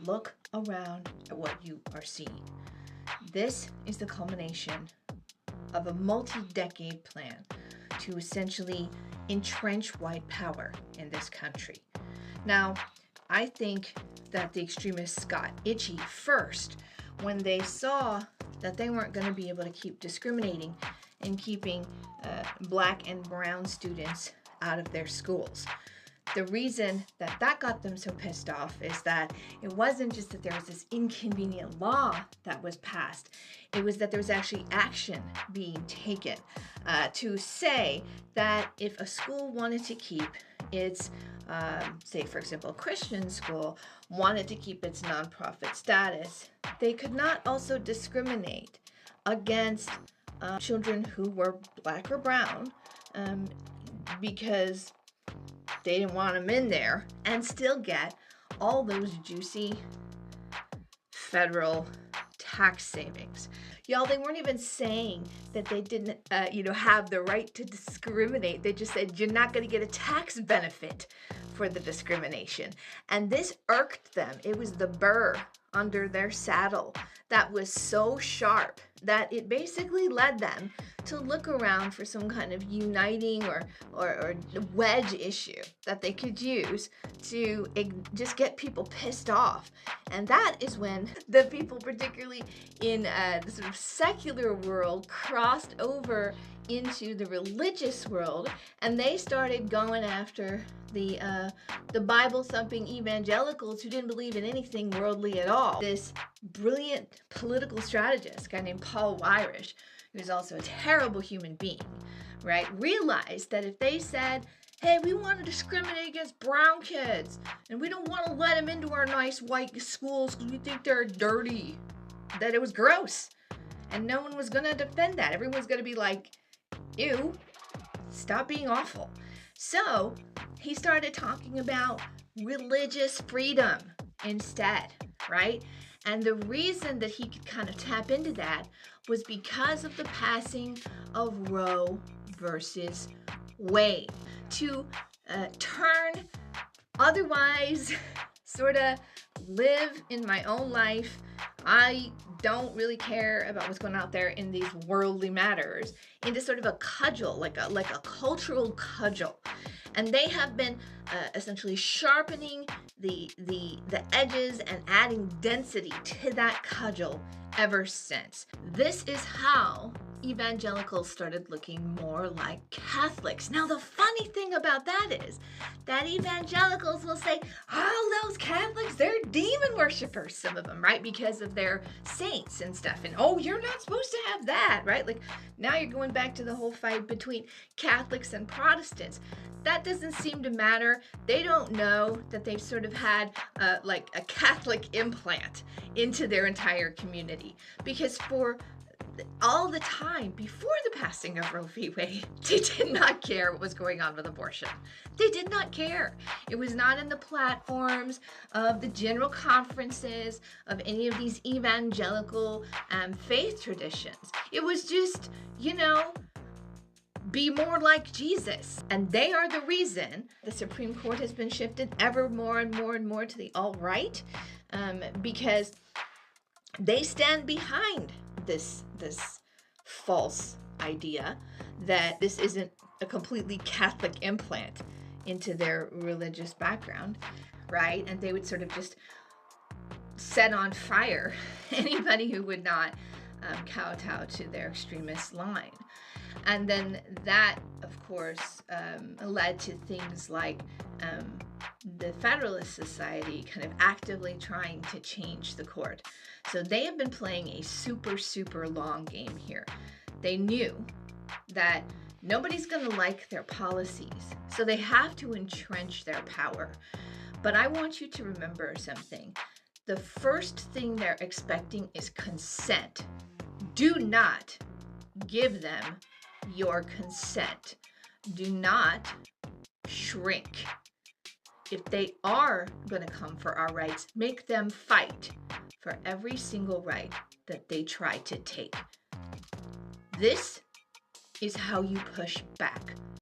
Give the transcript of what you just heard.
Look around at what you are seeing. This is the culmination of a multi-decade plan to essentially entrench white power in this country. Now, I think that the extremists got itchy first when they saw that they weren't going to be able to keep discriminating and keeping black and brown students out of their schools. The reason that that got them so pissed off is that it wasn't just that there was this inconvenient law that was passed, it was that there was actually action being taken to say that if a school wanted to keep its, say for example, a Christian school wanted to keep its nonprofit status, they could not also discriminate against children who were black or brown because they didn't want them in there, and still get all those juicy federal tax savings. Y'all, they weren't even saying that they didn't, have the right to discriminate. They just said, you're not going to get a tax benefit for the discrimination. And this irked them. It was the burr under their saddle that was so sharp that it basically led them to look around for some kind of uniting or wedge issue that they could use to just get people pissed off. And that is when the people, particularly in the sort of secular world, crossed over into the religious world, and they started going after the Bible-thumping evangelicals who didn't believe in anything worldly at all. This brilliant political strategist, a guy named Paul Weyrich, who's also a terrible human being, right, realized that if they said, hey, we want to discriminate against brown kids, and we don't want to let them into our nice white schools because we think they're dirty, that it was gross. And no one was going to defend that. Everyone's going to be like, ew, stop being awful. So he started talking about religious freedom instead, right? And the reason that he could kind of tap into that was because of the passing of Roe versus Wade to turn otherwise sort of live in my own life. I don't really care about what's going on out there in these worldly matters into sort of a cudgel, like a cultural cudgel. And they have been essentially sharpening the edges and adding density to that cudgel ever since. This is how evangelicals started looking more like Catholics. Now, the funny thing about that is that evangelicals will say, oh, those Catholics, they're demon worshipers, some of them, right? Because of their saints and stuff. And, oh, you're not supposed to have that, right? Like, now you're going back to the whole fight between Catholics and Protestants. That doesn't seem to matter. They don't know that they've sort of had like a Catholic implant into their entire community. Because for all the time before the passing of Roe v. Wade, they did not care what was going on with abortion. They did not care. It was not in the platforms of the general conferences of any of these evangelical faith traditions. It was just, be more like Jesus. And they are the reason the Supreme Court has been shifted ever more and more and more to the alt-right, because they stand behind this false idea that this isn't a completely Catholic implant into their religious background, right? And they would sort of just set on fire anybody who would not kowtow to their extremist line. And then that, of course, led to things like the Federalist Society kind of actively trying to change the court. So they have been playing a super, super long game here. They knew that nobody's going to like their policies, so they have to entrench their power. But I want you to remember something. The first thing they're expecting is consent. Do not give them your consent. Do not shrink. If they are going to come for our rights, make them fight for every single right that they try to take. This is how you push back.